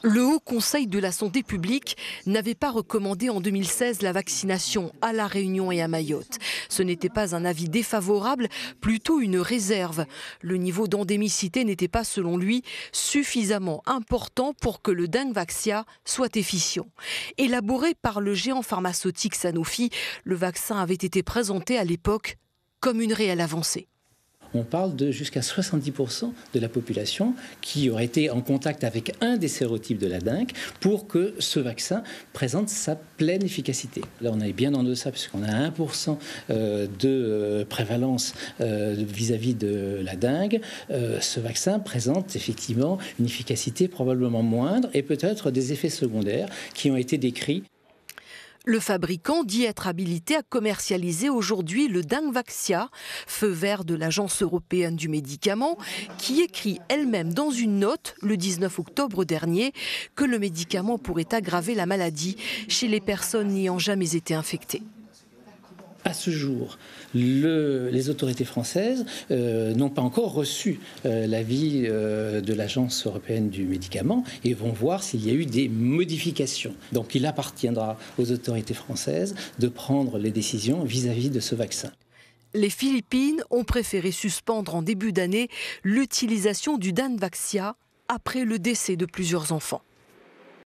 Le Haut Conseil de la santé publique n'avait pas recommandé en 2016 la vaccination à La Réunion et à Mayotte. Ce n'était pas un avis défavorable, plutôt une réserve. Le niveau d'endémicité n'était pas, selon lui, suffisamment important pour que le Dengvaxia soit efficient. Élaboré par le géant pharmaceutique Sanofi, le vaccin avait été présenté à l'époque comme une réelle avancée. On parle de jusqu'à 70% de la population qui aurait été en contact avec un des sérotypes de la dengue pour que ce vaccin présente sa pleine efficacité. Là, on est bien en deçà puisqu'on a 1% de prévalence vis-à-vis de la dengue. Ce vaccin présente effectivement une efficacité probablement moindre et peut-être des effets secondaires qui ont été décrits. Le fabricant dit être habilité à commercialiser aujourd'hui le Dengvaxia, feu vert de l'Agence européenne du médicament, qui écrit elle-même dans une note, le 19 octobre dernier, que le médicament pourrait aggraver la maladie chez les personnes n'ayant jamais été infectées. À ce jour, les autorités françaises n'ont pas encore reçu l'avis de l'Agence européenne du médicament et vont voir s'il y a eu des modifications. Donc il appartiendra aux autorités françaises de prendre les décisions vis-à-vis de ce vaccin. Les Philippines ont préféré suspendre en début d'année l'utilisation du Dengvaxia après le décès de plusieurs enfants.